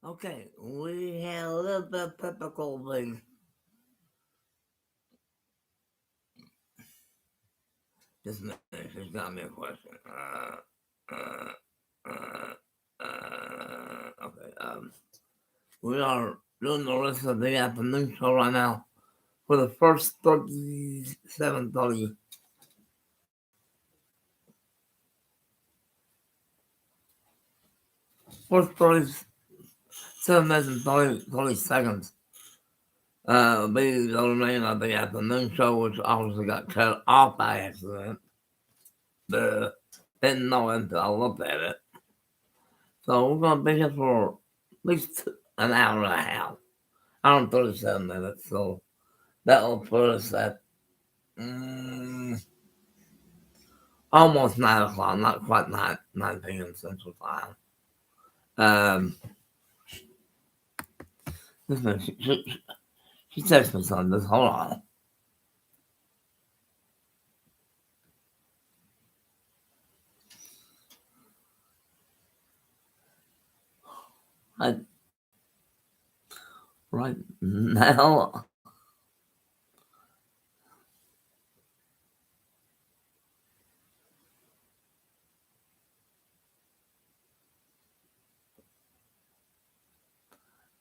Okay, we had a little bit of typical thing. Just a minute, she's got me a question. Okay, we are doing the rest of the afternoon show right now for the first 37, 30. First 37 minutes and 30 seconds. Be the remainder of the afternoon show, which obviously got cut off by accident. Didn't know it until I looked at it. So we're gonna be here for at least an hour and a half. Hour and 37 minutes. So that'll put us at almost 9 o'clock, not quite 9 p.m. Central Time. Um, listen, she texted me something. Just hold on. I, right now,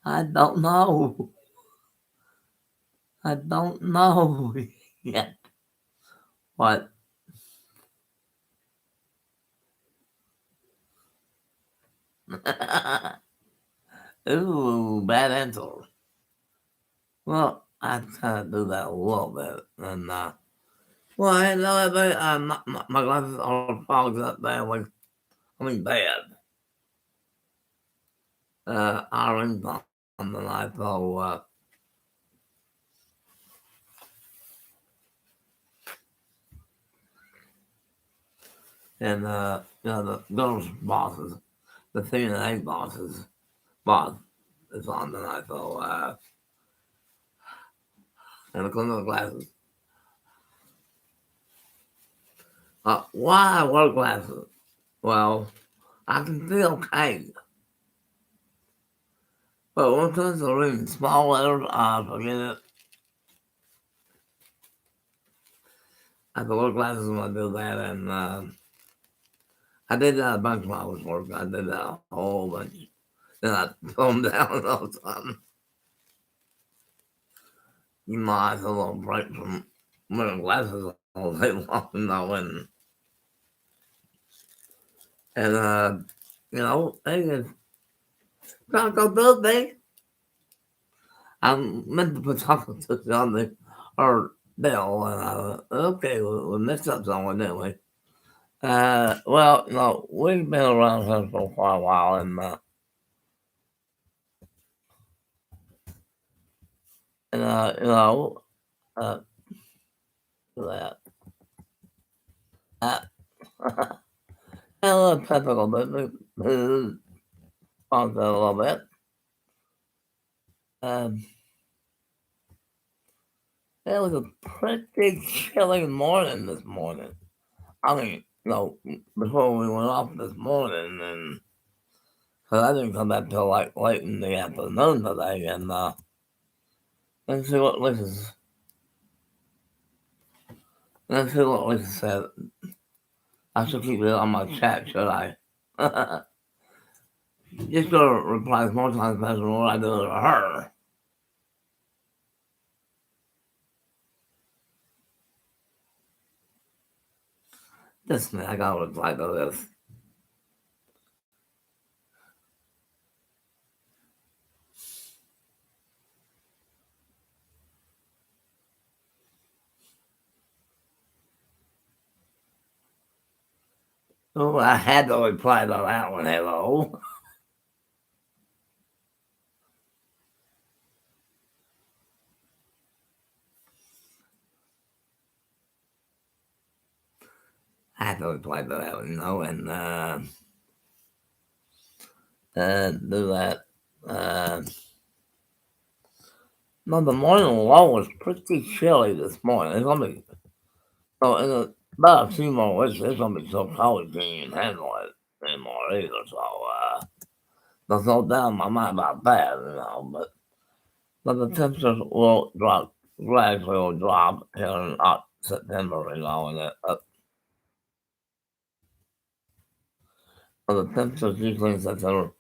I don't know. I don't know yet. What? Ooh, bad answer. Well, I kind of do that a little bit. And, well, I know that my glasses are fogged up badly. I mean, bad. Orange on the night, so, and, the girls' bosses, the CNA boss is on tonight, so, and the clinical glasses. Why I wear glasses? Well, I can see okay, but when it comes to reading small letters, forget it. I have to wear glasses when I do that, and I did that a bunch when I was working. I did that a whole bunch. Then I pull them down all the time. You know, I have a little break from wearing glasses all day long, and hey, it's Taco Tuesday. I meant to put Taco Tuesday on the or Bill, and okay, we messed up somewhere, didn't we? Well, we've been around here for quite a while, and uh, that. A little typical, but on a little bit. Um, it was a pretty chilly morning this morning. I mean, before we went off this morning, and because I didn't come back till like late in the afternoon today, and let's see what Lisa said. I should keep it on my chat, should I? Just gonna reply more times faster than what I do to her. Listen, I gotta reply to this. Oh, I had to reply to that one. Hello. I had to reply to that one, and do that. Uh, no, the morning low was pretty chilly this morning. It's gonna be about a few more weeks. It's gonna be so cold you can't even handle it anymore either. So there's no doubt in my mind about that, but the temperatures will drop, gradually will drop here in September, and the temperatures usually in September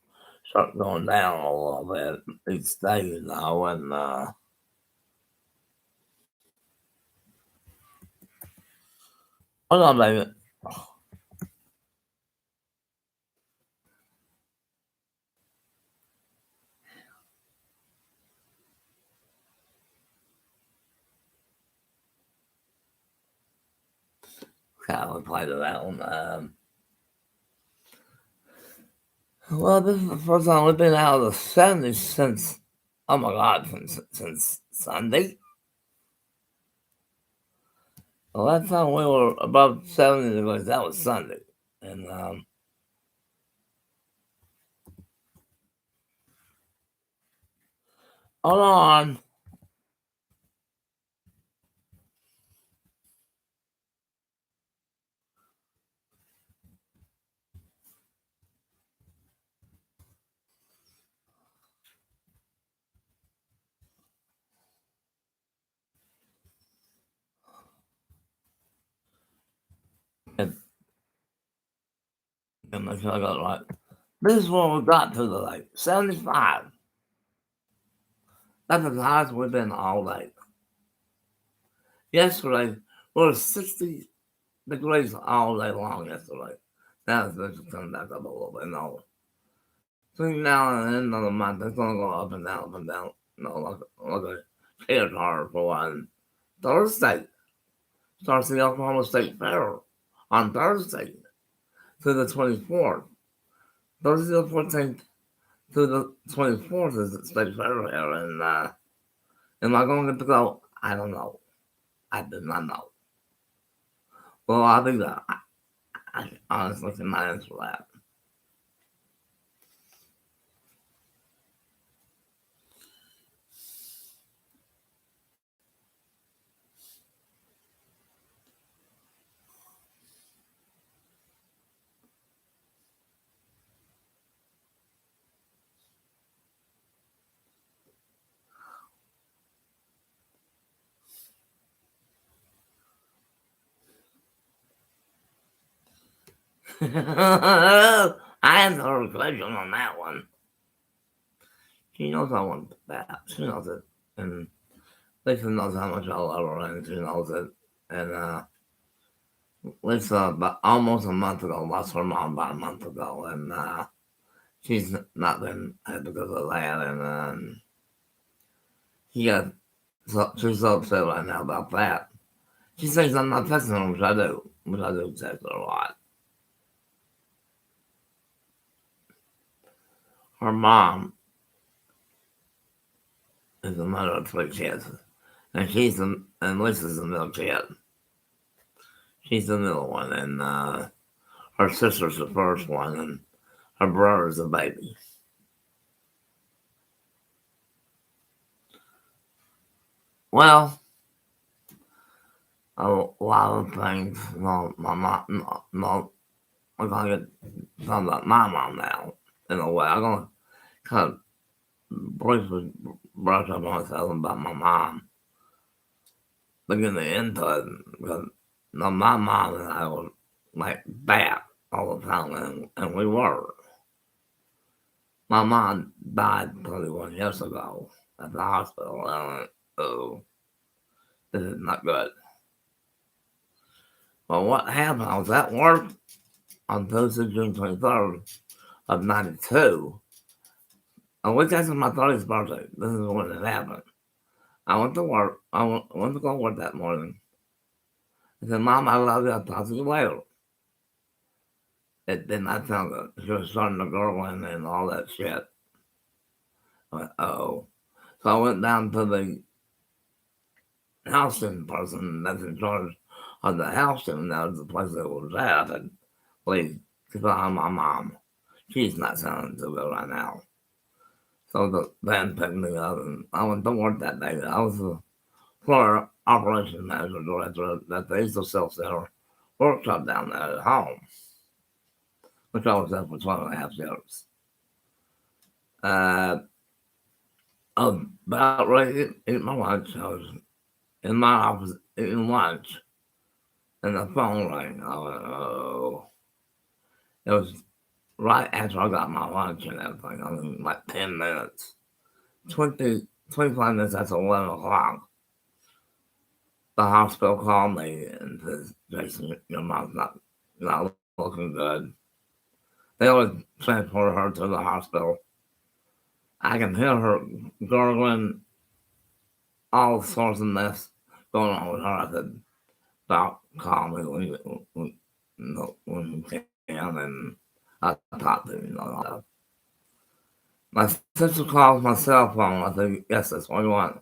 start going down a little bit each day, and hold on, baby. Kind of play to that one. Well, this is the first time we've been out of the 70s since, oh my God, since Sunday. The last time we were above 70 degrees, that was Sunday. And hold on. And make sure I got it right. This is where we got to today, 75. That's the highest we've been all day. Yesterday, we were 60 degrees all day long yesterday. Now it's just coming back up a little bit. No. Between now and the end of the month, it's going to go up and down, up and down. No, like a kid hard for one. Thursday starts the Oklahoma State Fair on Thursday to the 24th. Thursday the 14th to the 24th is the State Fair here. And am I going to get to go? I don't know. I did not know. Well, I think that I honestly cannot answer that. I answered her question on that one. She knows I want that. She knows it. And Lisa knows how much I love her, and she knows it. And Lisa, about almost a month ago, lost her mom about a month ago, and she's not been happy because of that. And she's so upset right now about that. She says I'm not texting her, which I do text her a lot. Her mom is the mother of 3 kids, and and Lisa's the middle kid. She's the middle one, and her sister's the first one, and her brother's the baby. Well, a lot of things. No, my mom. No, I'm gonna get talking about my mom now. In a way, I'm gonna kind of briefly brush up on myself about my mom. Beginning into it, because my mom and I were like that all the time, and we were. My mom died 21 years ago at the hospital, and I went, oh, this is not good. Well, what happened? I was at work on Tuesday, June 23rd of 92. A week after my 30th birthday, this is when it happened. I went to work. Went to go to work that morning. I said, Mom, I love you. I'll talk to you later. It did not sound good. She was starting to gurgling and all that shit. I went, oh. So I went down to the housing person that's in charge of the housing. That was the place that was at. I said, please, keep an eye on my mom. She's not sounding too good right now. So the van picked me up, and I went to work that day. I was the floor operations manager director at the Easter Self Center workshop down there at home, which I was there for 12 and a half years. Uh, about ready to eat my lunch. I was in my office eating lunch, and the phone rang. I went, oh. It was right after I got my lunch and everything. I mean, like 10 minutes. 25 minutes after 11 o'clock. The hospital called me and says, Jason, your mom's not looking good. They always transport her to the hospital. I can hear her gurgling, all sorts of mess going on with her. I said, Doc, call me when you can, and I'll talk to you, all that. My sister calls my cell phone. I said, yes, that's what you want.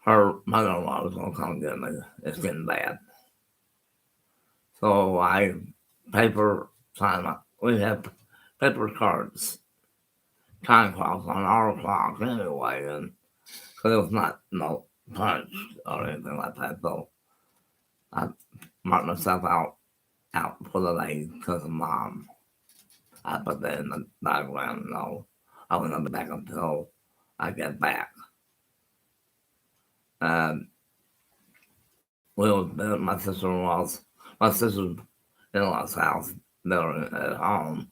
Her mother-in-law was going to come get me. It's getting bad. So I paper sign up. We have paper cards, time clocks on our clocks anyway, and because it was not no punch or anything like that. So I marked myself out for the day because of mom. I put that in the background. No, I will not be back until I get back. Um, we was at my sister's in-laws' house. They were at home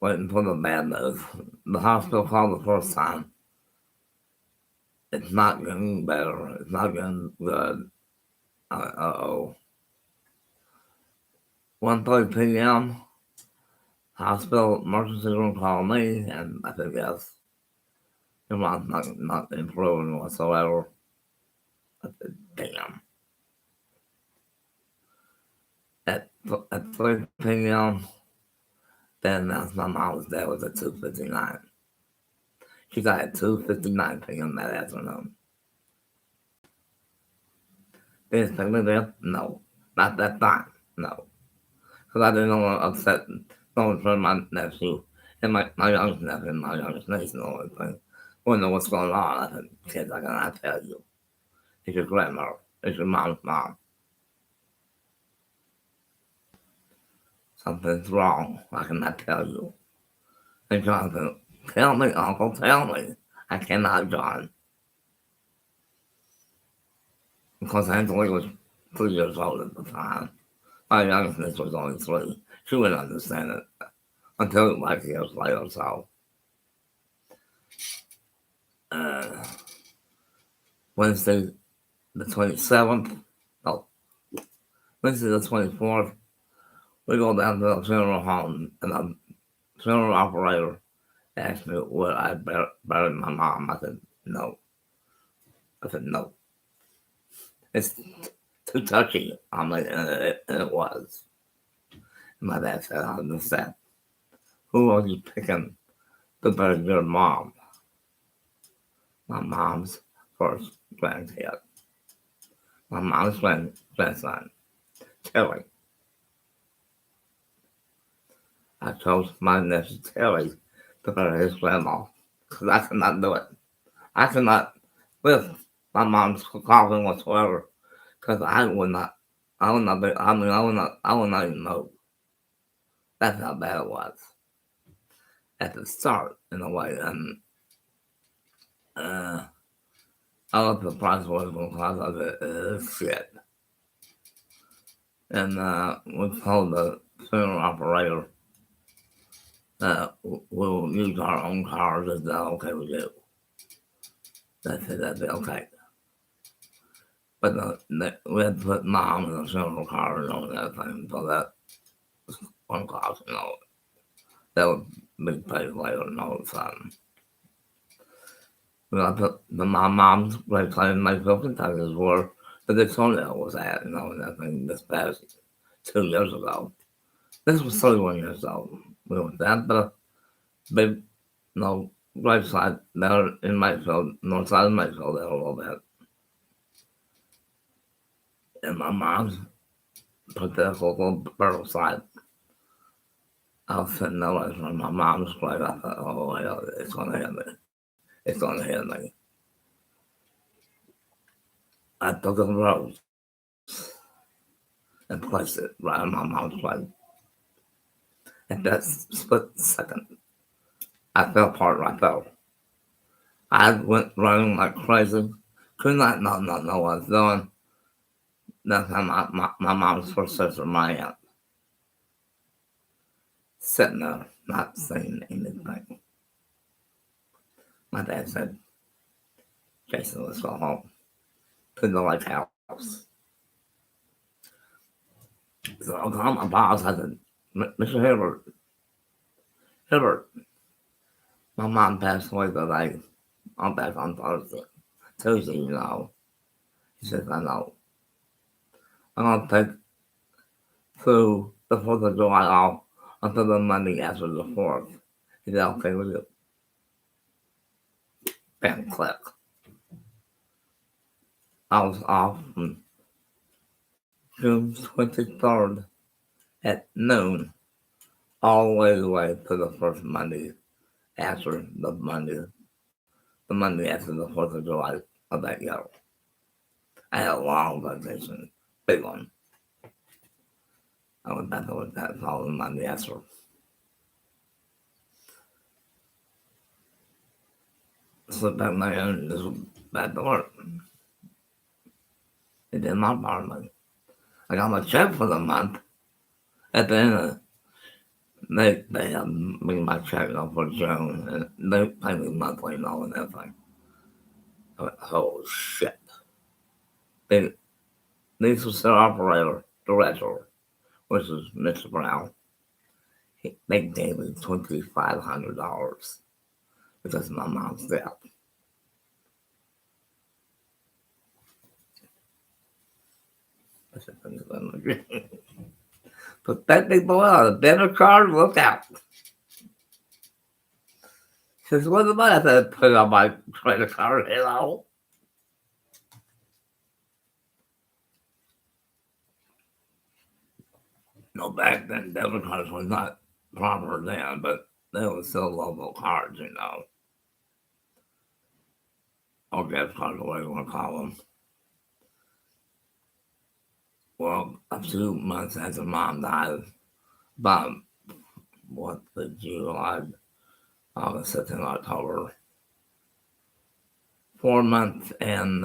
waiting for the bad news. The hospital called the first time. It's not getting better. It's not getting good. Uh-oh. 1:30 p.m. Hospital emergency room called me, and I said, yes, your mom's not improving whatsoever. I said, damn. At 3 p.m., they announced my mom was dead was at 2:59. She died at 2:59 p.m. that afternoon. They expect me there? No. Not that time. No. Because I didn't want to upset someone from my nephew and my youngest nephew and my youngest niece and all that thing. Wouldn't know what's going on. I said, kids, I cannot tell you. It's your grandmother. It's your mom's mom. Something's wrong. I cannot tell you. And John said, tell me, Uncle, tell me. I cannot, John. Because Angela was 3 years old at the time. My youngest niece was only 3. She wouldn't understand it until like years later. So, uh, Wednesday the 27th, no, Wednesday the 24th, we go down to the funeral home, and the funeral operator asked me would I bury my mom. I said, no. I said, no. It's too touchy on me, and it was. And my dad said, I understand. Who are you picking to bury your mom? My mom's first grandkid. My mom's grandson, Terry. I chose my nephew Terry to bury his grandma because I cannot do it. I cannot lift my mom's coffin whatsoever because I would not be, I would not even know. That's how bad it was at the start in a way. And I looked at the price was going to cost. I said, shit. And we told the funeral operator that we'll use our own cars. Is that okay with you? They said that'd be okay. But we had to put mom in the funeral car and all that thing, so that was one cost, that would be paid later and all of a sudden. I put my mom's grave site in Mayfield, Kentucky is where the Dixonian was at, and that thing this past 2 years ago. This was 31 years old. We went down to the big, grave site there in Mayfield, north side of Mayfield, there a little bit. And my mom's put that local burial site. I was sitting there like from my mom's grave. I thought, oh, hell, it's going to hit me. It's going to hit me. I took a rose and placed it right on my mom's grave. At that split second, I fell apart right there. I went running like crazy. Could not know what I was doing. That's how my mom's first sister, my aunt, sitting there, not saying anything. My dad said, Jason, let's go home to the lighthouse. So I called my boss. I said, Mr. Hibbert, my mom passed away today. I'm back on Thursday. Tuesday, you know. He says, I know. I'm going to take through the 4th of July off until the Monday after the 4th. He said, okay with you. Bam, click. I was off from June 23rd at noon all the way to the first Monday after the Monday after the 4th of July of that year. I had a long vacation, big one. I went back to work that following Monday after. Slipped back my own and just back to work. It did not bother me. I got my check for the month. At the end of they had me my check off for June, and they pay me monthly and all and everything. I went, oh shit. They was their operator, director, which is Mr. Brown. They gave me $2,500 because of my mom's death. Put that big boy on a debit card, look out. He says, what am I to put on my credit card? Hello? No, back then, debit cards were not proper then, but they were still local cards, you know. Or gift cards, whatever you want to call them. Well, a few months after mom died, about the July, August, September, October, 4 months and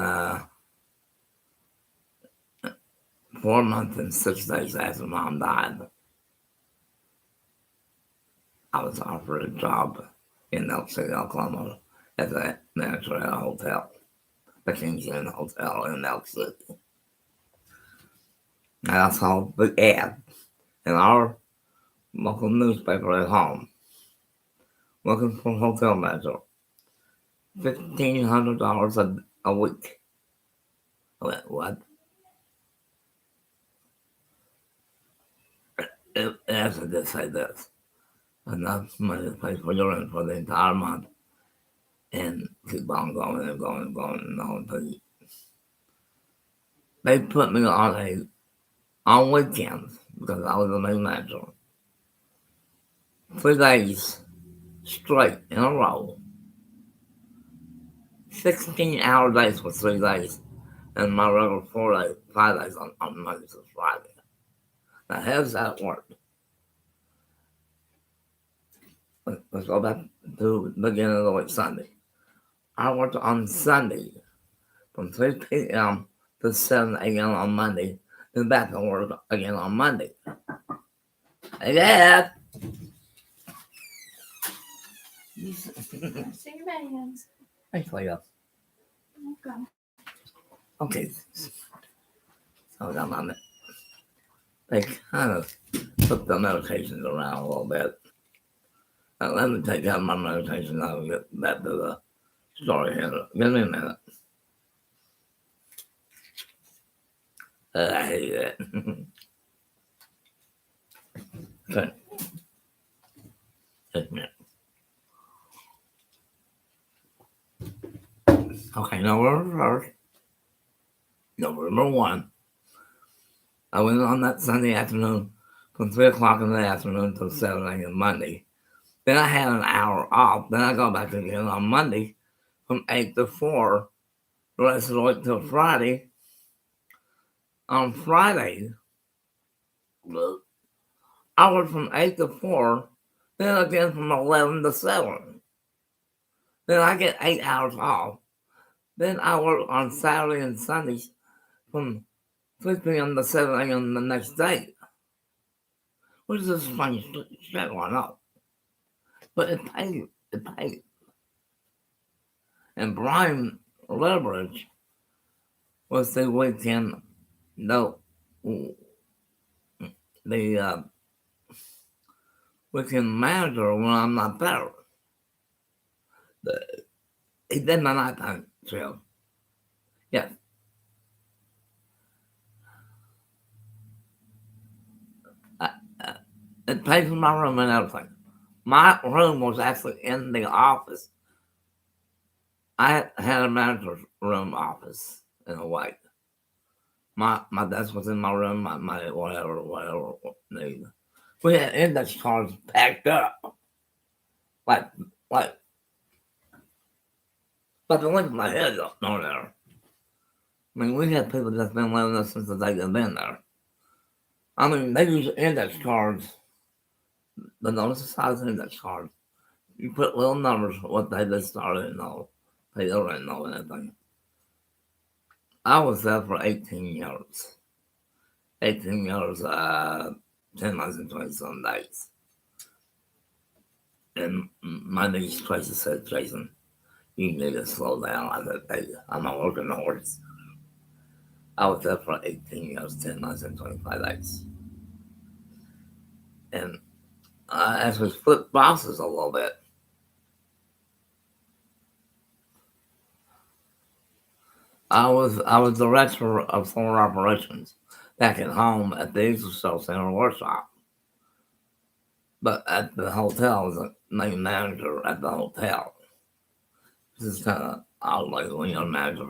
4 months and 6 days after mom died, I was offered a job in Elk City, Oklahoma, as a manager at a hotel, the King's Inn Hotel in Elk City. And I saw the ad in our local newspaper at home, looking for a hotel manager, $1,500 a week. I went, what? It actually did say this. Enough money to pay for your rent for the entire month and keep on going and going and going and on. They put me on weekends because I was the main manager. 3 days straight in a row. 16-hour days for 3 days. And my regular 5 days on Monday to Friday. Now, how does that work? Let's go back to the beginning of the week, Sunday. I worked on Sunday from 3 p.m. to 7 a.m. on Monday, then back to work again on Monday. Hey, Dad! Sing your bands. Thanks, Leo. Okay. So they kind of took the meditations around a little bit. Now, let me take out my meditation now and get back to the story here. Give me a minute. I hate it. Okay. Just a minute. Okay, November 1. I went on that Sunday afternoon from 3 o'clock in the afternoon till 7 a.m. Monday. Then I had an hour off. Then I go back again on Monday from 8 to 4. The rest of the week till Friday. On Friday, I worked from 8 to 4. Then again from 11 to 7. Then I get 8 hours off. Then I work on Saturday and Sundays from 3 p.m. to 7 a.m. the next day. Which is a funny shit, why not? But it paid. It paid. And Brian Leverage was the weekend, no, the weekend manager when I'm not there. He did my nighttime show. Yeah. I, it paid for my room and everything. My room was actually in the office. I had a manager's room office in a way. My desk was in my room, my whatever need. We had index cards packed up. Like like but the length of my head up no there. I mean we had people that's been living there since the day they've been there. I mean they use index cards, the notice the size of index cards. You put little numbers what they just started and all. They don't really know anything. I was there for 18 years. 18 years, 10 months and 20 some days. And my niece Tracy said, Jason, you need to slow down. I said, hey, I'm not working the horse. I was there for 18 years, 10 months and 25 days. And I actually flipped bosses a little bit. I was director of floor operations back at home at the Exercise Center workshop. But at the hotel, I was the main manager at the hotel. This is kind of odd, like when you're manager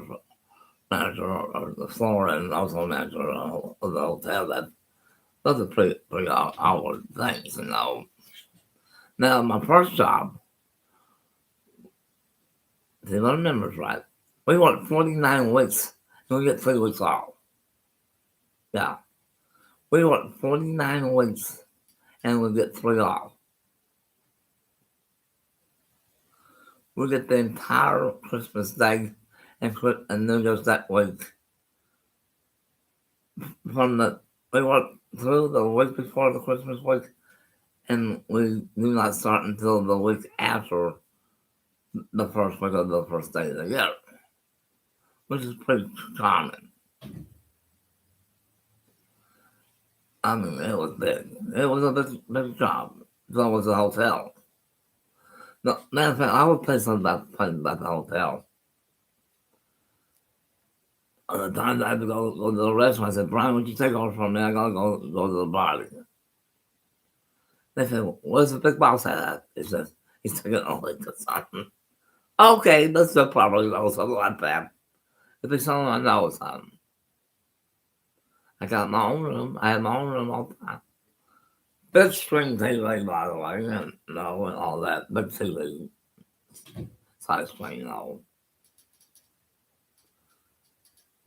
of the floor and also manager of the hotel. Those are pretty awkward things, you know. Now, my first job, if I remember right, we worked 49 weeks and we get 3 weeks off. Yeah. We worked 49 weeks and we get 3 off. We get the entire Christmas Day and New Year's that week. We work through the week before the Christmas week, and we do not start until the week after the first week of the first day of the year, which is pretty common. I mean, it was big. It was a big job. So was the hotel. No, matter of fact, I would play something about the hotel. At the time I had to go to the restaurant, I said, Brian, would you take over from me? I gotta go to the bar. They said, where's the big boss at? He says, he's taking over to something. Okay, that's the probably know something like that. If it's something I know something. I got my own room. I had my own room all the time. Big screen TV, by the way, and and all that. Big TV, size screen,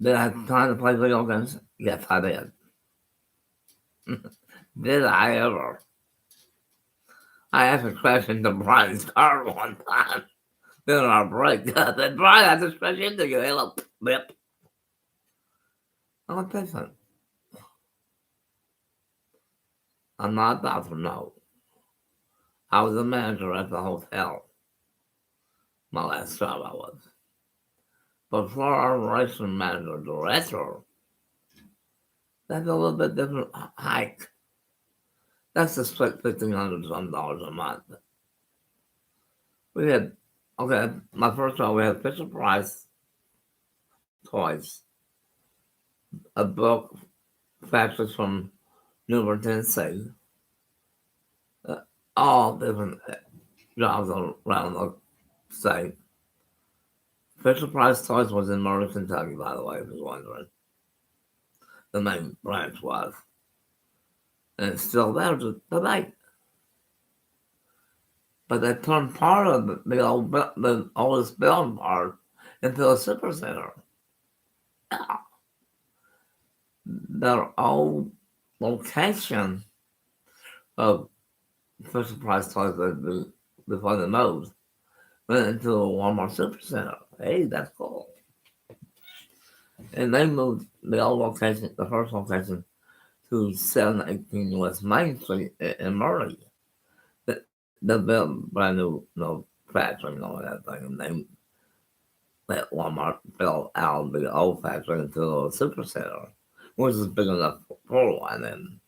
Did I have time to play video games? Yes, I did. Did I ever? I asked a question to Brian's car one time during our break. I said, Brian, I just crashed into you. Hello, bip. I'm a patient. I'm not a doctor, no. I was a manager at the hotel. My last job I was. But for our operation manager director, that's a little bit different hike. That's a strict $1,500 some dollars a month. We had my first job we had Fisher Price toys, a book factory from Newburgh, Tennessee, uh, all different jobs around the state. Fisher Price Toys was in Murray, Kentucky, by the way, if you're wondering. The main branch was. And it's still there today. But they turned part of the oldest building part into a super center. Their old location of Fisher Price Toys before they moved went into a Walmart Supercenter. Hey, that's cool. And they moved the old location, the first location, to 718 West Main Street in Murray. They built brand new, factory and all that thing, and they let Walmart build out the old factory into a supercenter, which is big enough for one. And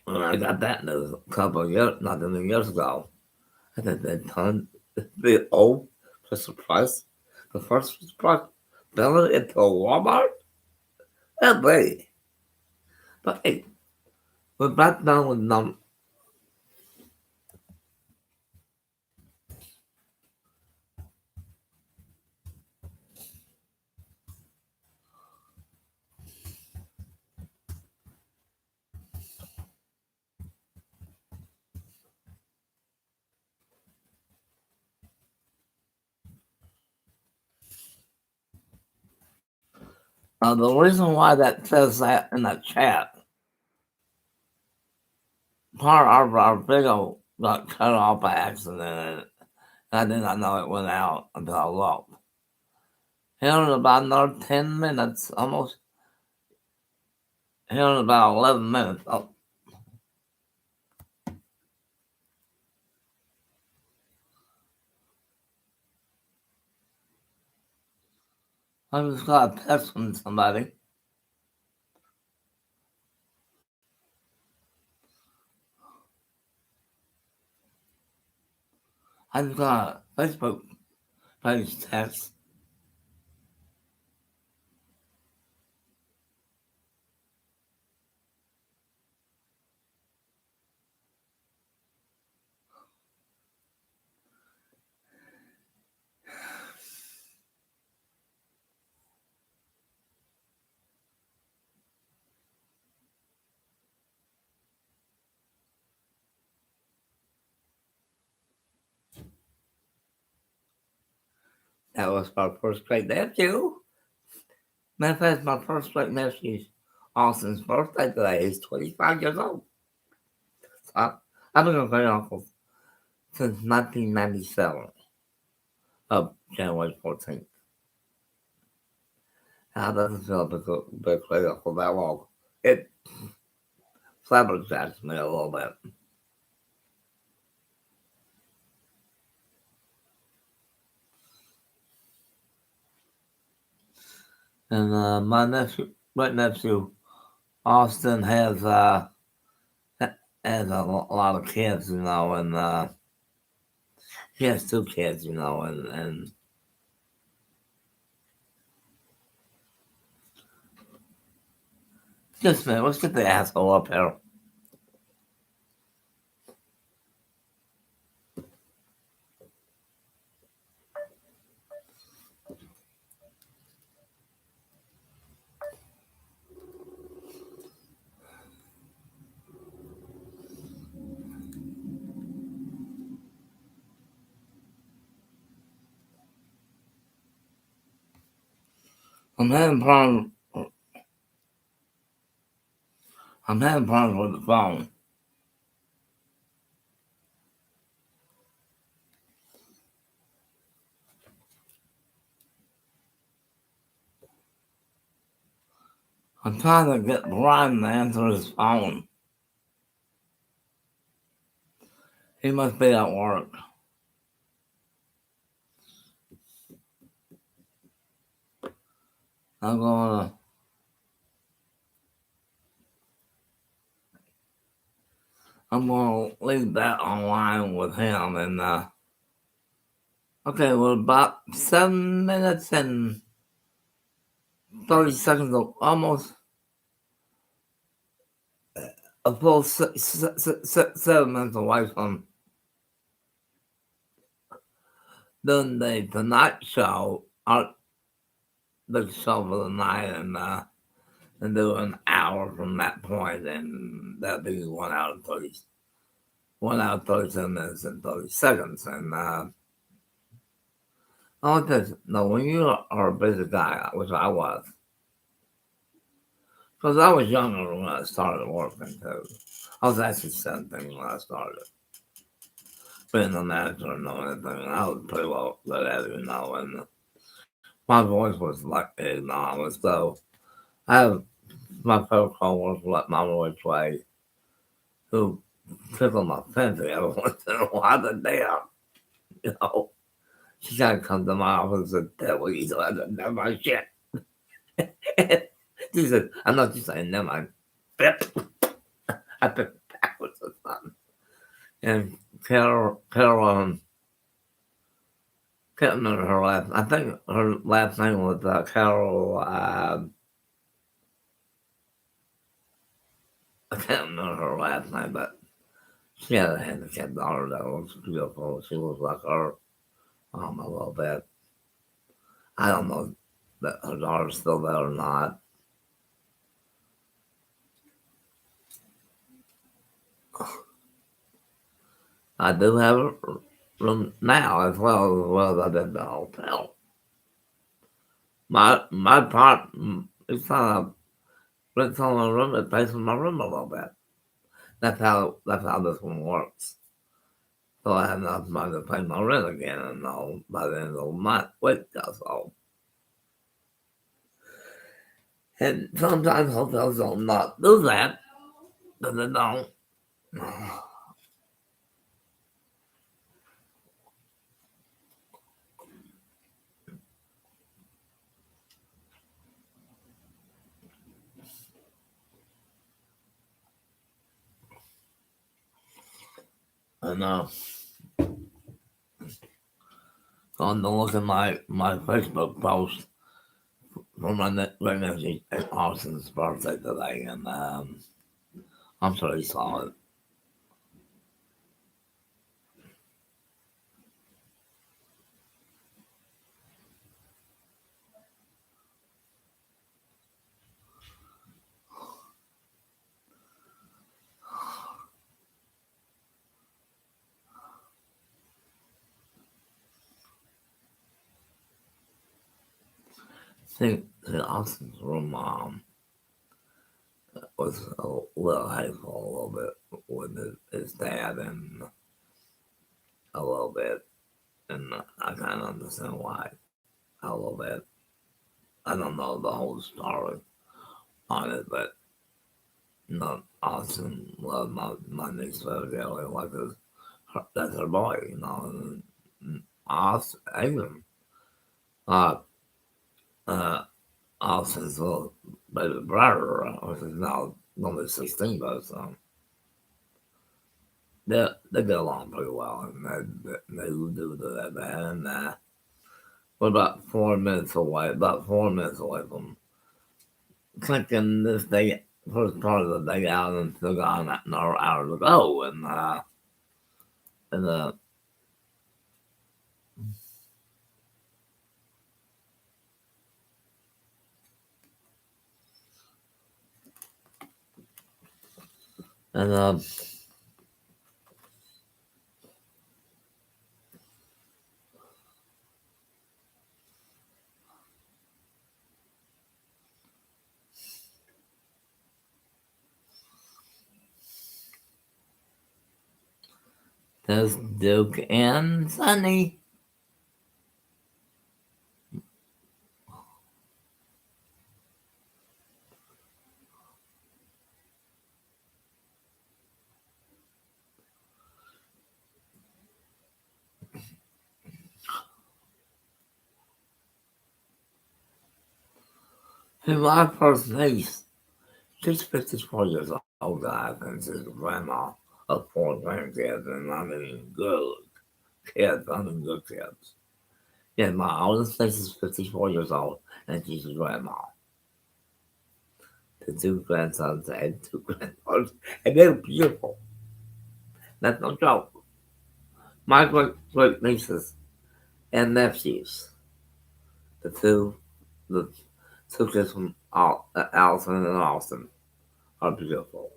when I got that news a couple of years, not many years ago, I said they turned the old Fisher Price, the first Fisher Price, built it into a Walmart. That way. But hey, we're back down with the reason why that says that in the chat, part of our video got cut off by accident, and I did not know it went out until I looked. Here in about another 10 minutes, almost, here in about 11 minutes, I just got a text from somebody. I just got a Facebook page text. That was my first great nephew. Matter of fact, my first great nephew, Austin's birthday today. He's 25 years old. So I've been a great uncle since 1997, of January 14th. How does it feel to be a great uncle that long? It flabbergasted me a little bit. And my great nephew, Austin, has a lot of kids, and he has two kids, and just man, let's get the asshole up here. I'm having problems. I'm having problems with the phone. I'm trying to get Brian to answer his phone. He must be at work. I'm gonna leave that online with him, and okay, well, about 7 minutes and 30 seconds, almost a full 7 minutes away from doing the Tonight Show, the show for the night, and do an hour from that point, and that'll be 1 hour 37 minutes and 30 seconds. And I want to know when you are a busy guy, which I was, because I was younger when I started working too. I was actually 17 when I started. being an actor and know anything. I was pretty well good at it, and my voice was like enormous. So I have my favorite co-worker let my voice play, who tickle my fancy every once in a while. The damn, you know, she gotta come to my office and tell me, so I said, never mind shit. She said, I'm not just saying, never mind. Bip. I picked backwards or something. And Carol, can't remember her last. I think her last name was Carol. I can't remember her last name, but she had a handicapped daughter that was beautiful. She was like her a little bit. I don't know that her daughter's still there or not. I do have a room now as well as I did the hotel. My part is kind of rents on my room. It pays for my room a little bit. That's how this one works. So I have enough money to pay my rent again and all by the end of the month, week or so. And sometimes hotels don't not do that, but they don't. And going to look at my Facebook post for my nephew Austin's birthday today, and I'm sure he saw it. See, Austin's room was a little hateful, a little bit with his dad, and a little bit, and I kind of understand why a little bit. I don't know the whole story on it, but Austin loved my niece very dearly, like that's her boy, And Austin, even uh, uh, Austin's little baby brother, which is now only 16, but they get along pretty well, and they do that, and we're about 4 minutes away from clicking this day, first part of the day out, and still got another hour to go, and and there's Duke and Sunny. Hey, my first niece, she's 54 years old, I think she's a grandma of 4 grandkids, and I mean good kids, I mean good kids. Yeah, my oldest niece is 54 years old, and she's a grandma. The two grandsons and two granddaughters, and they're beautiful. That's no joke. My great nieces and nephews, the the two kids from Allison and Austin, are beautiful.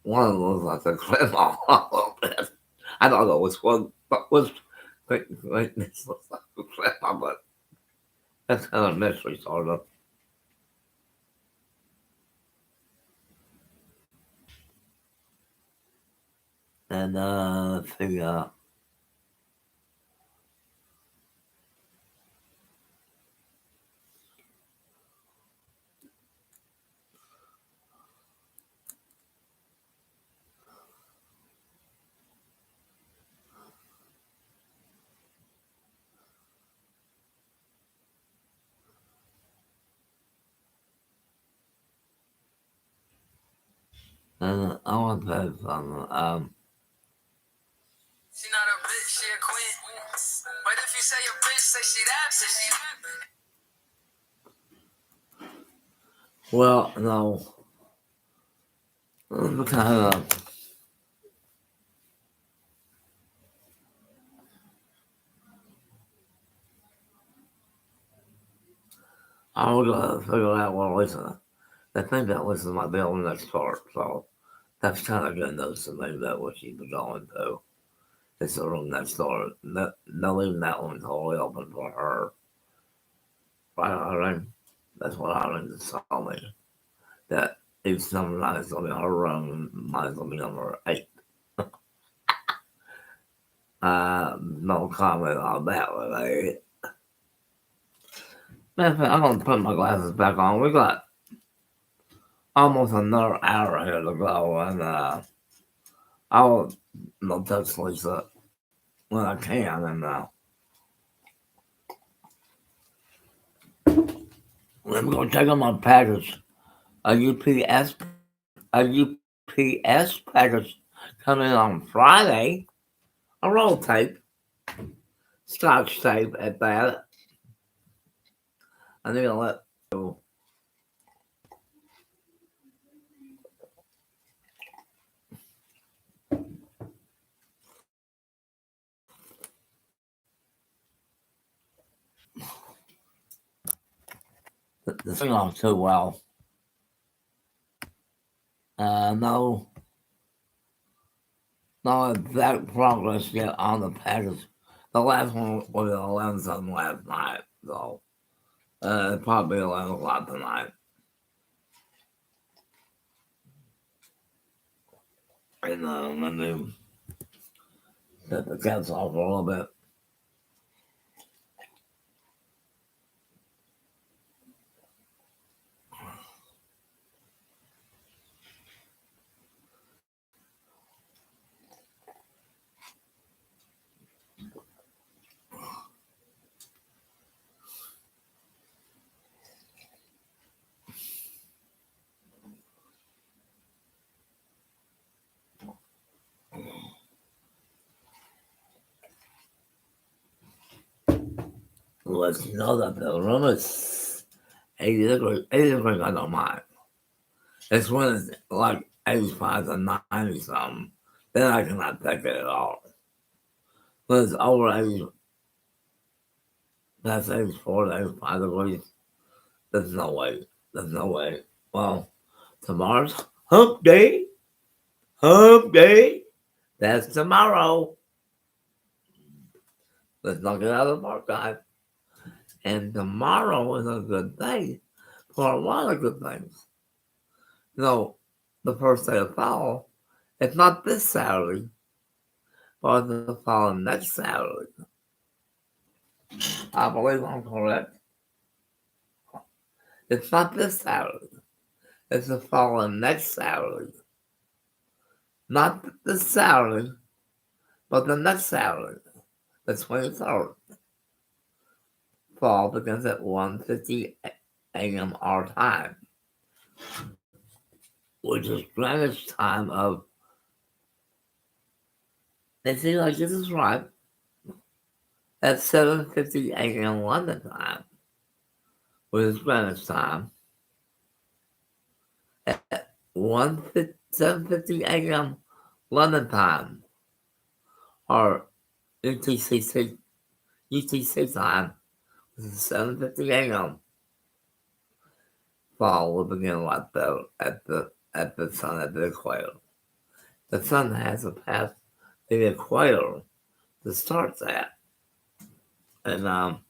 One of them looks like a grandma a little bit. I don't know which one, but which great niece looks like a grandma, but that's kind of a mystery, sort of. And figure out. And I want to play something. She not a bitch, she a queen. But if you say a bitch, say she that bitch, she that. Well, no. Kind of. I was gonna figure out what listen. I think that listen might be on the next part, so that's kind of good news to me that what she's going to. It's the room next door. No, leaving that one totally open for her. Right, I mean, that's what I mean to tell me. That each number 9 is going to be her room, mine's going to be number 8. No comment on that one, eh? Matter of fact, I'm going to put my glasses back on. We got almost another hour here to go, and I'll touch Lisa when I can, and I'm going to check on my package. A UPS package coming on Friday. A roll tape, scotch tape at that. I need to let you. The thing on too well. No exact progress yet on the package. The last one was 11 something last night, so probably 11 o'clock tonight. And let me set the cats off a little bit. Let you know that the room is 80 degrees, I don't mind. It's when it's like 85 to 90 something, then I cannot take it at all. When it's over 80, that's 84 to 85 degrees, there's no way. There's no way. Well, tomorrow's hump day. Hump day. That's tomorrow. Let's not get out of the park, guys. And tomorrow is a good day for a lot of good things. You know, the first day of fall, it's not this Saturday, but the following next Saturday. I believe I'm correct. It's not this Saturday. It's the following next Saturday. Not this Saturday, but the next Saturday, the 23rd. Fall begins at 1:50 a.m. our time, which is Greenwich time of, let's see, like this is right, at 7:50 a.m. London time, which is Greenwich time, at 7:50 a.m. London time, or UTC time, which is 7:50 a.m. Fall will begin like that at the sun at the equator. The sun has to pass the equator to start that. And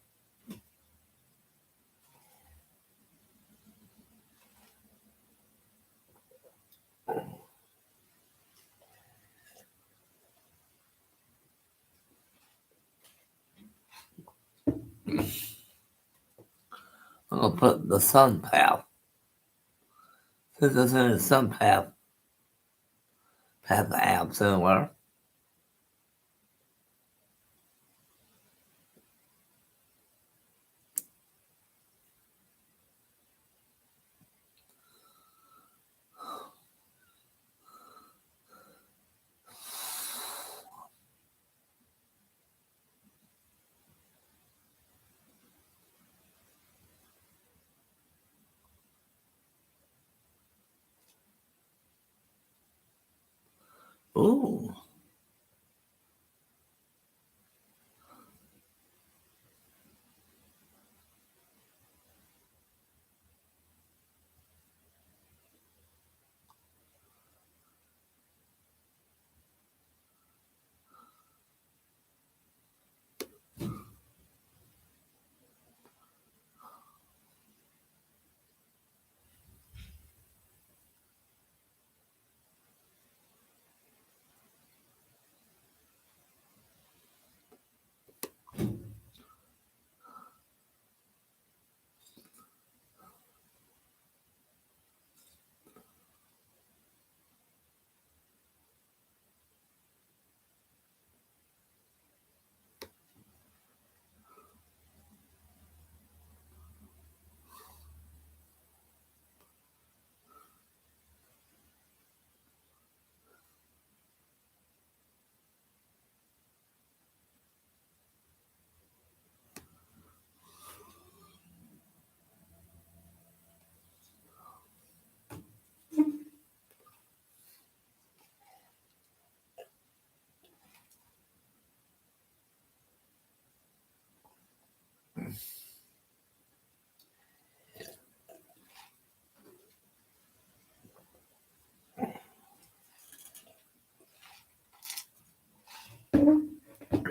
gonna put the sun path. Since it's in the sun path app somewhere. Ooh.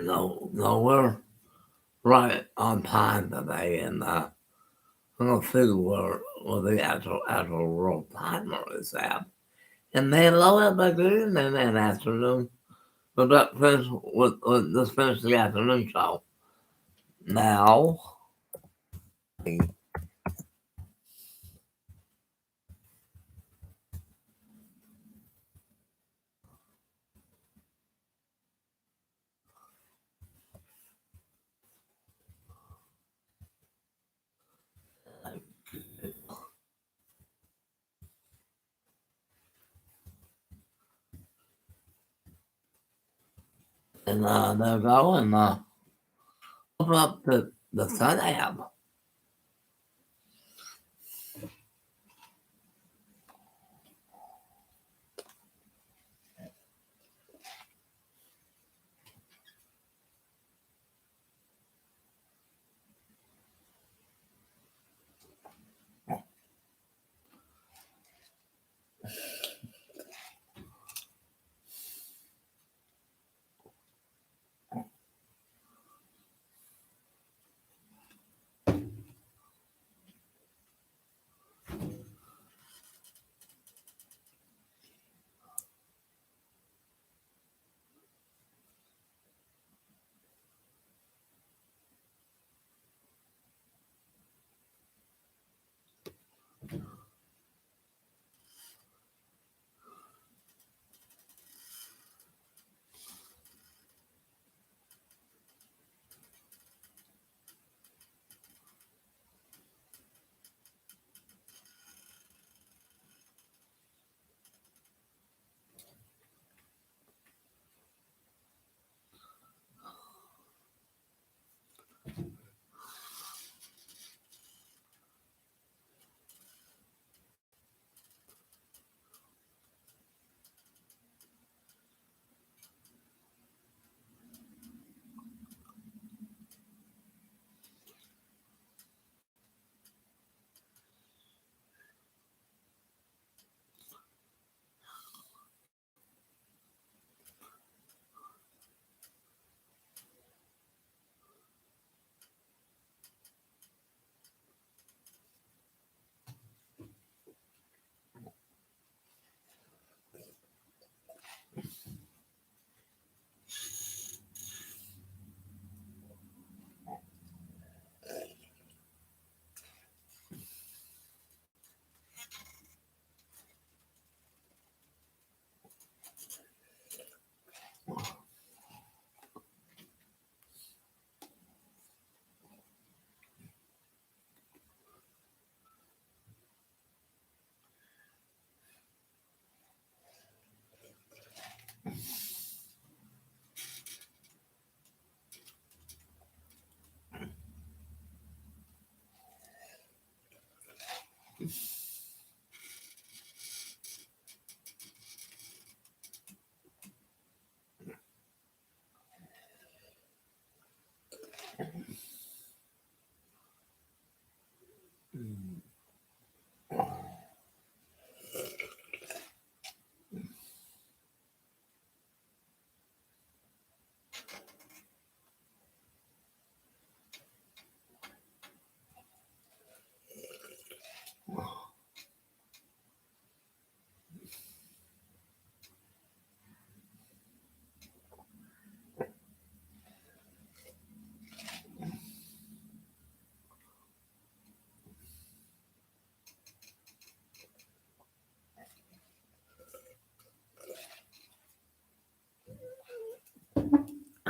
No, we're right on time today, and I'm gonna figure where the actual real timer is at. And then low at my green and then afternoon. But that finish with this finish the afternoon show. Now, and they're going open up the Sun app.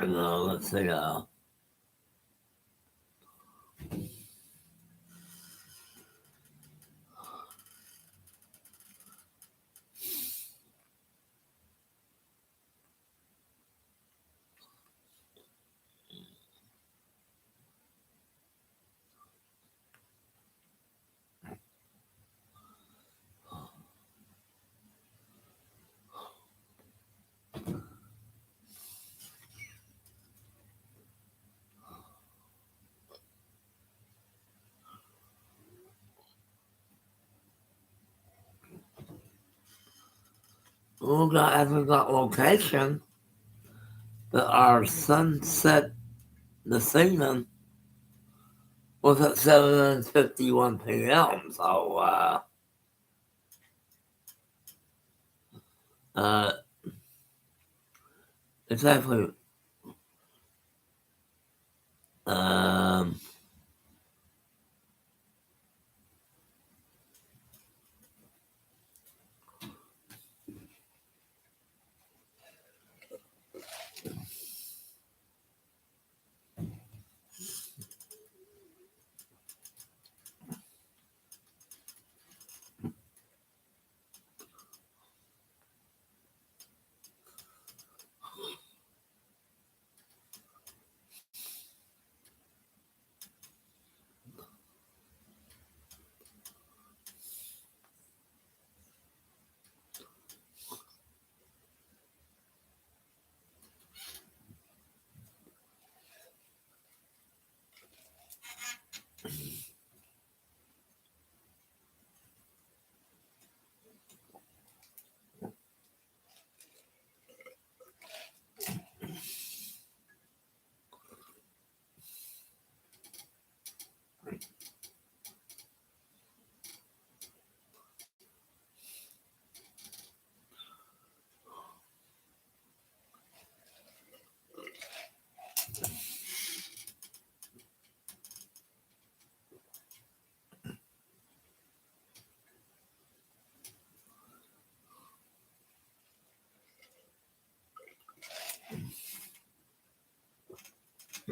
let's see. As we got location, that our sunset this evening was at 7:51 p.m. So, uh, it's actually, um,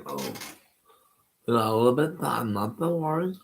oh, we got a little bit of time, not to worry.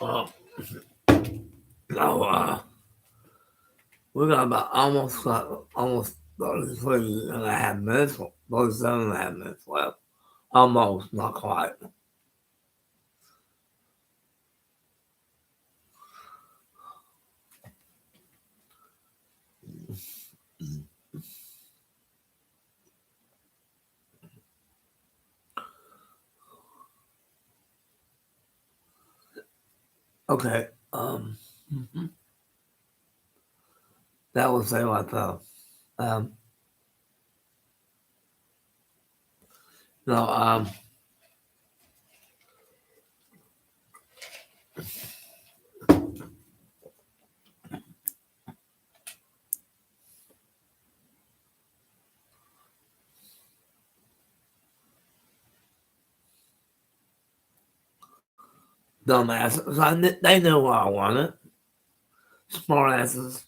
Oh, so, we got about almost 33 and a half minutes, 37 and a half minutes left. Almost, not quite. Okay, that will say like no, dumbasses. They knew what I wanted. Smart asses.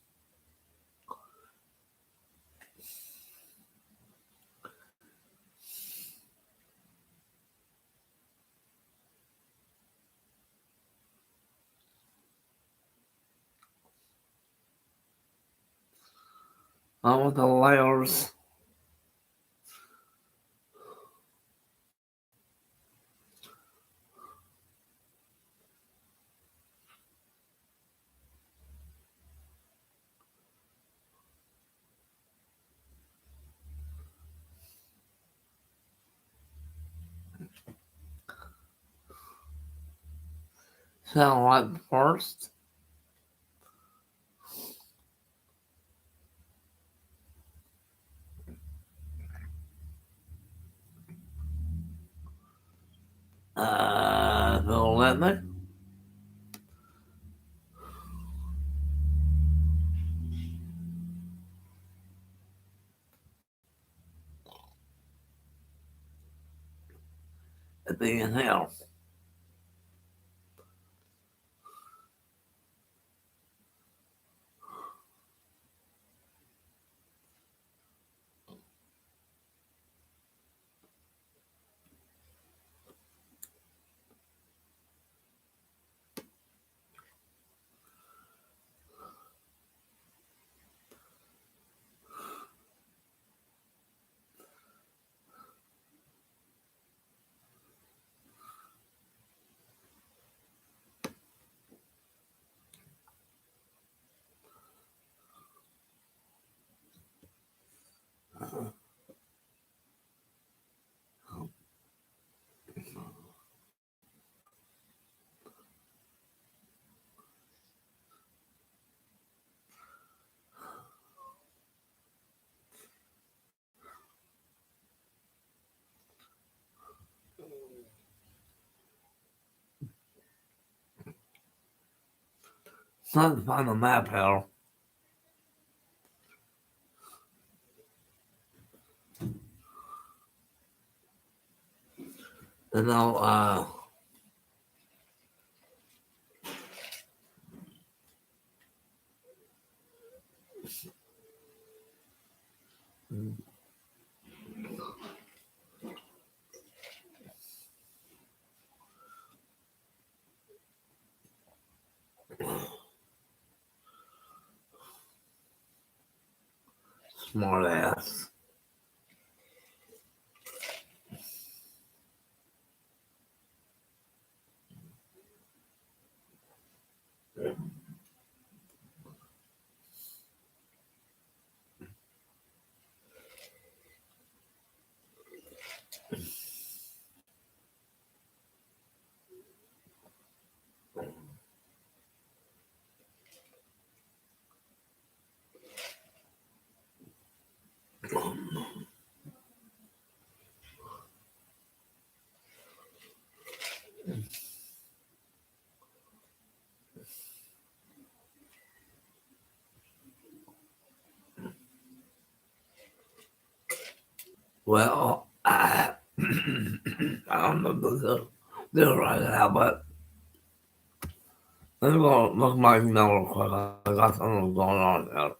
with the layers. Satellite first. They'll let me. It'd be in hell. It's not to find the map here. You know, smart ass. Well, I don't know this right now, but let's go look my email real quick. I got something going on here.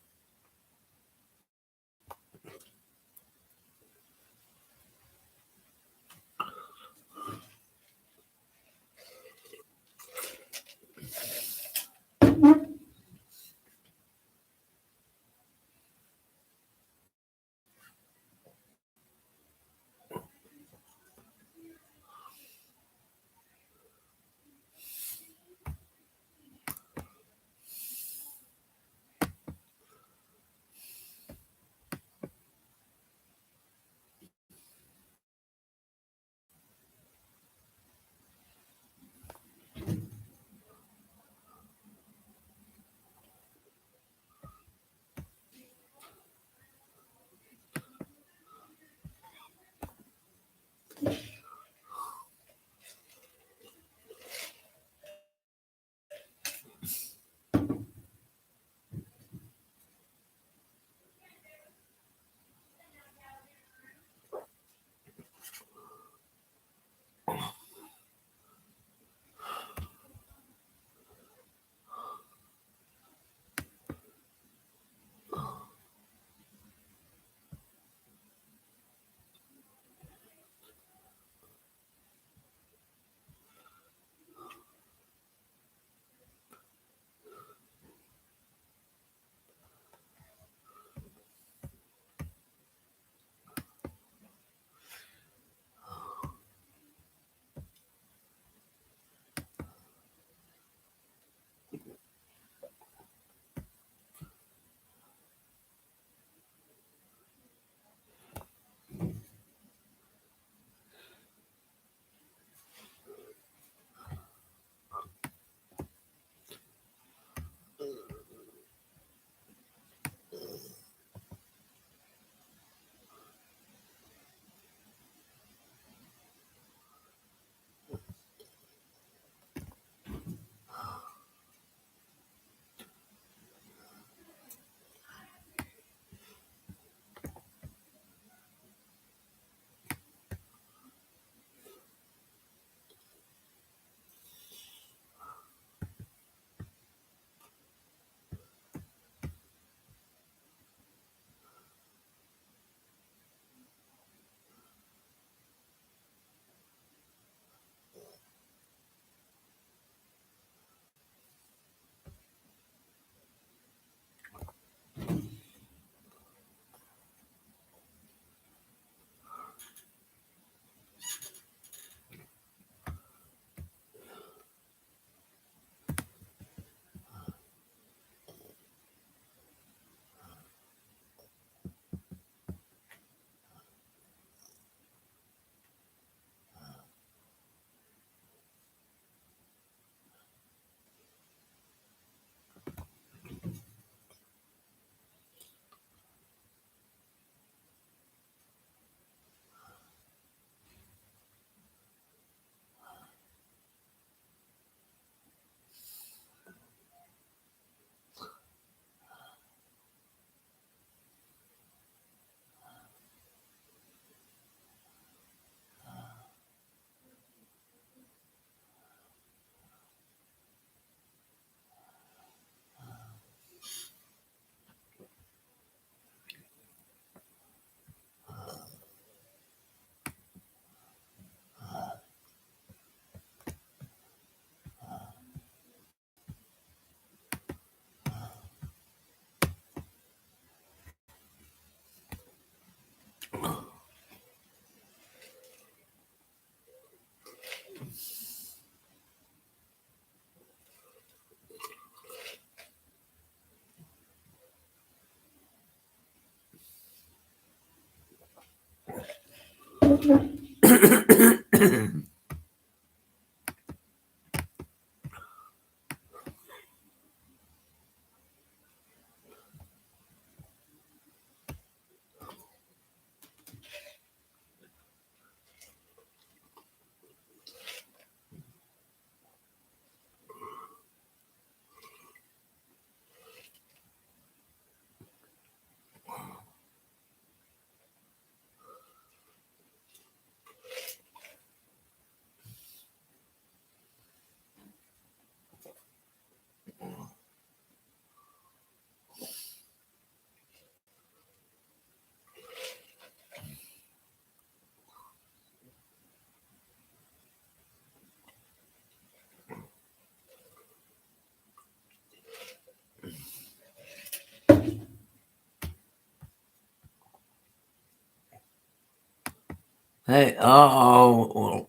Hey, oh,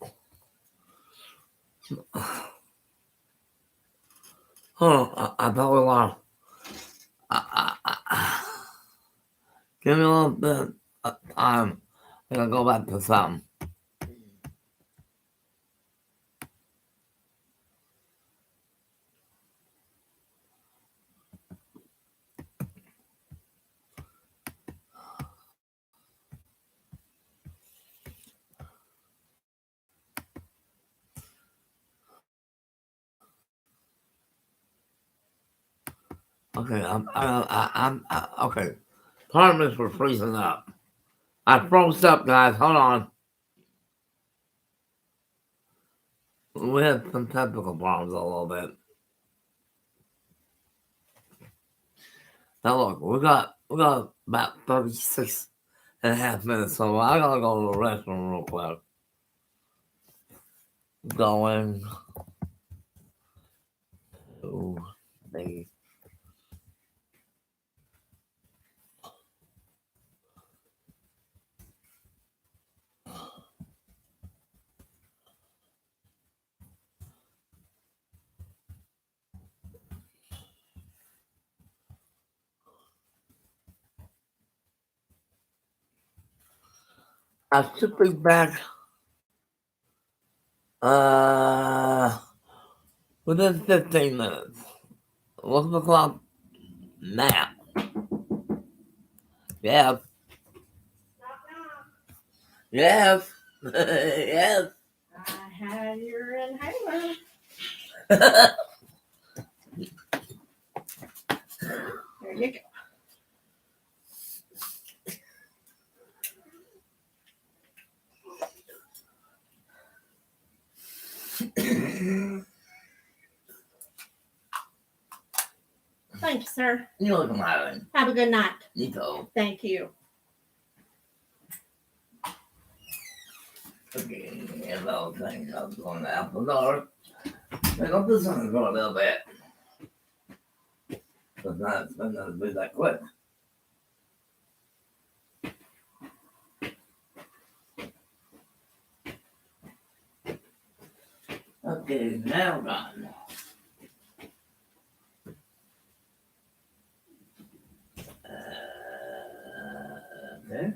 hold on, I thought we lost. Give me a little bit of time. I gotta go back to something. Okay, okay. Pardon me for freezing up. I froze up, guys. Hold on. We had some technical problems a little bit. Now look, we got about 36.5 minutes, so I gotta go to the restroom real quick. Going to the I should be back uh within 15 minutes. What's the clock now? Yes. Yes. Yes. I had your inhaler. There you go. Thank you, sir. You're welcome, Myron. Have a good night. You too. Thank you. Okay, and those things I'm going out the door. I got this one for a little bit. But not it's not gonna be that quick. Okay, now done. Okay.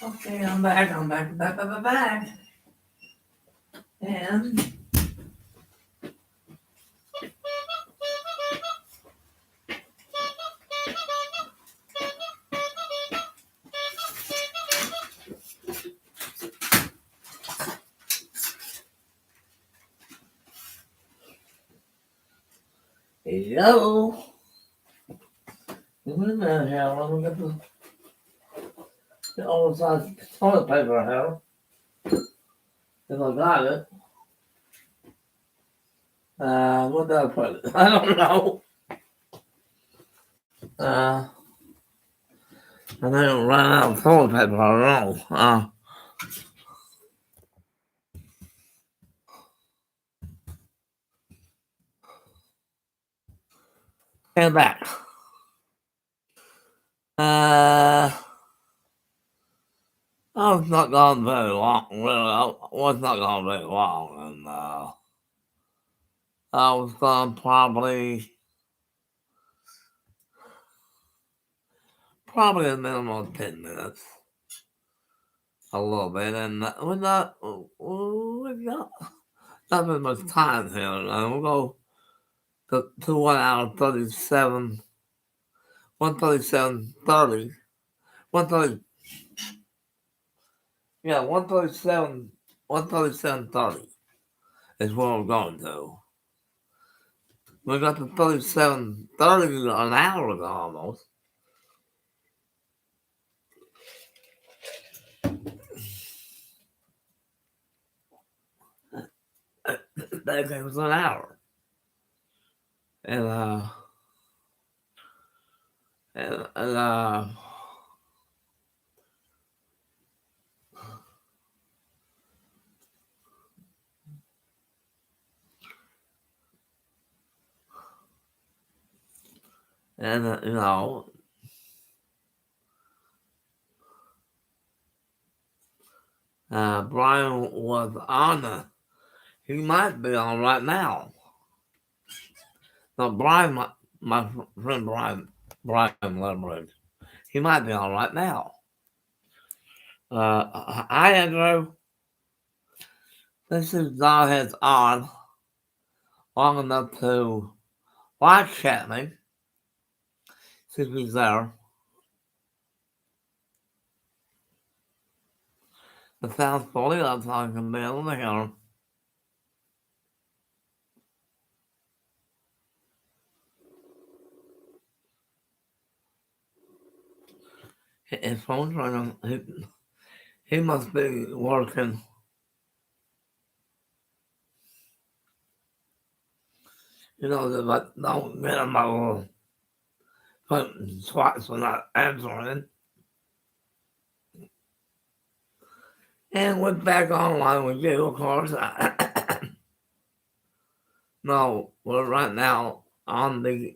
Okay, I'm back. And hello. Wait a minute here. Let me get all the toilet paper here. If I got it. What did I put it? I don't know. I didn't run out of toilet paper. I don't know. Came back. I was not gone very long. Really, I was not gone very long, and I was gone probably a minimum of 10 minutes, a little bit, and we're not very much time here. And we'll go to 1 hour 37, 137:30, 130, yeah, 137:30 is where we're going to. We got to 37:30 an hour ago almost. That was an hour. And and you know, Brian was on. He might be on right now. No, Brian, my friend Brian Leverage, he might be on right now. Hi, Andrew. This is Doghead's on long enough to watch at me. See if he's there. The sound's fully up so I can be able to hear him. His phone's ringing. He must be working. You know, but don't get him a little twice for not answering. And we're back online with you, of course. No, we're right now on the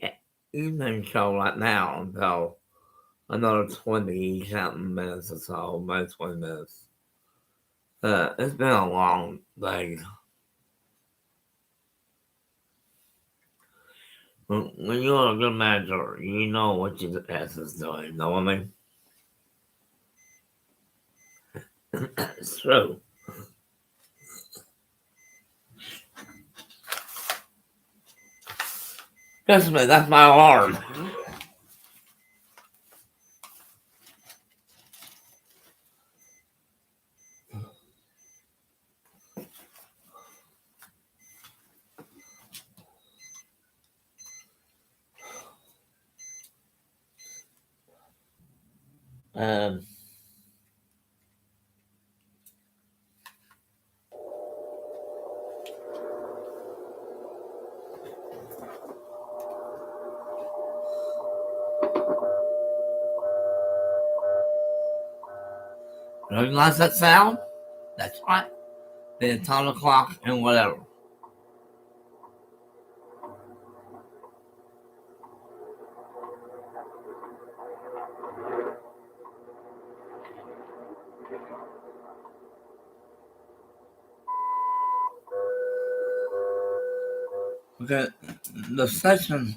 evening show right now until another 20-something minutes or so, maybe 20 minutes. It's been a long day. When you're a good manager, you know what your ass is doing, know what I mean? It's true. Trust me, that's my alarm. Um, Recognize that sound? That's right. The atomic clock and whatever. Okay, the session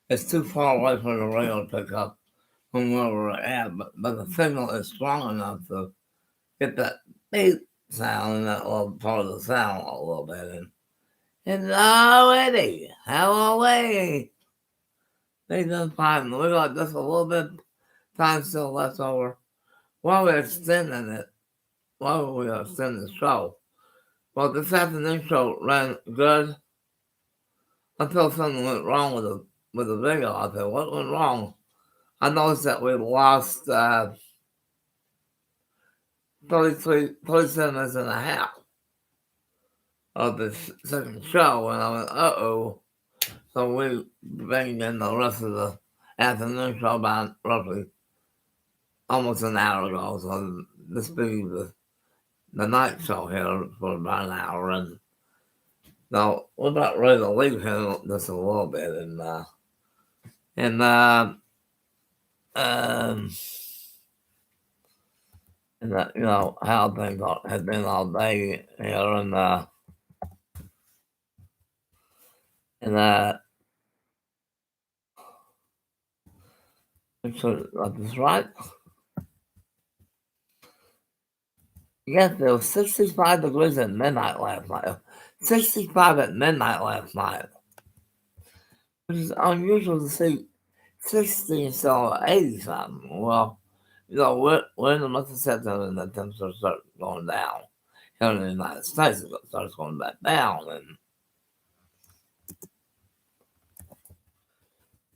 is too far away from the radio to pick up. from where we're at, but the signal is strong enough to get that beep sound and that little part of the sound a little bit. And already, hallelujah. They done fine. We got just a little bit time still left over. While we're extending it, while we are extending the show. Well, this afternoon show ran good until something went wrong with the video. I said, what went wrong? I noticed that we lost 37 minutes and a half of the second show, and I went, uh-oh. So we banged in the rest of the afternoon show about roughly almost an hour ago. So this being the night show here for about an hour, and now we're about ready to leave here just a little bit, and um, and you know how things have been all day here, and make sure that is right. Yes, there was 65 degrees at midnight last night. 65 at midnight last night, which is unusual to see 60 instead of 80 something. Well, you know, we're in the month of September and the temperature starts going down. Here in the United States, it starts going back down. And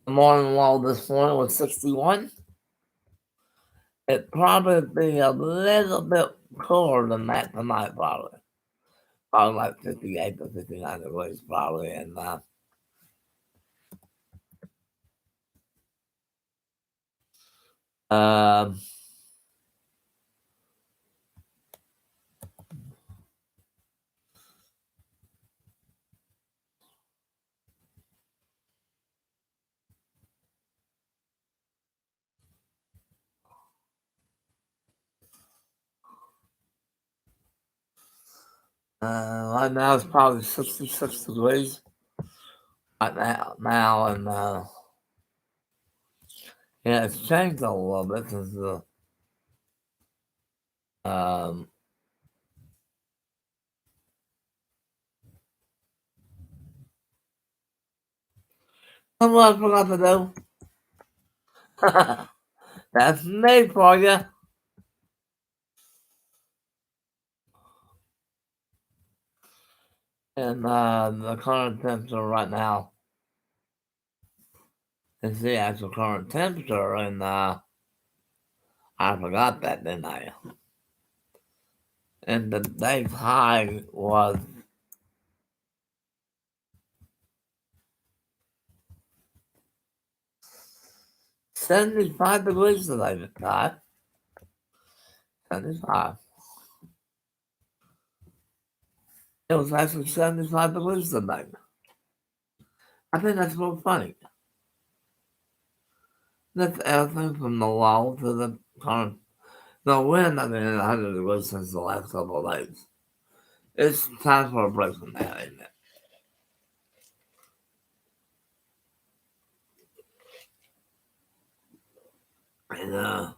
the morning low this morning was 61. It'd probably be a little bit cooler than that tonight, probably. Probably like 58 to 59 degrees, probably. And um, right now it's probably 66 degrees right now, and yeah, it's changed a little bit since the um. What I forgot to do. That's me for you. And the current temperature right now is the actual current temperature, and I forgot that, didn't I? And the day's high was 75 degrees today, guys. 75. It was actually 75 degrees today. I think that's real funny. That's everything from the low to the current. No, we're not been in 100 degrees since the last couple of days. It's time for a break from that, isn't it? And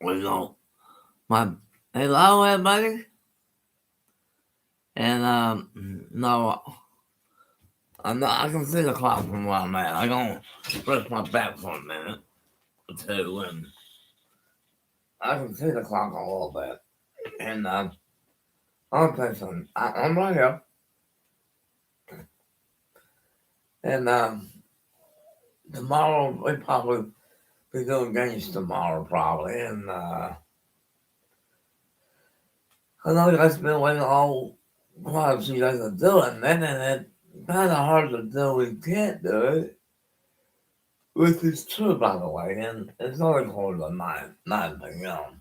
we go, my, hello everybody, and no, I can see the clock from where I'm at. I'm gonna rest my back for a minute or two, and I can see the clock a little bit, and I'll tell you something. I'm right here, and tomorrow we probably be doing games tomorrow probably, and I know you guys been waiting all while for you guys to do it, and it's kind of hard to do. We can't do it, which is true by the way, and it's only called the nine thing, you know.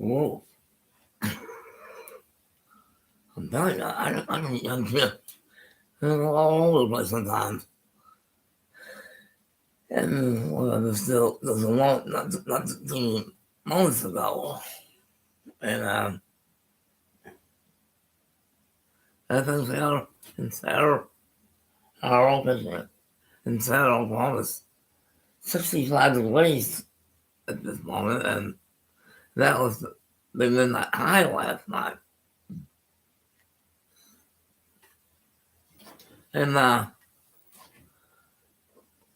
Whoa. I'm telling you, I'm just all over the place sometimes. And there's a long, not too months ago, and I think Sarah and Sarah are open in Sarah, Oklahoma, 65 degrees at this moment, and that was the midnight high last night. And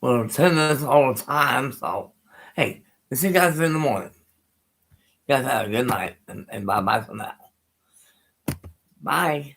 we're 10 minutes over time, so hey, see you guys in the morning. You guys have a good night, and bye bye for now. Bye.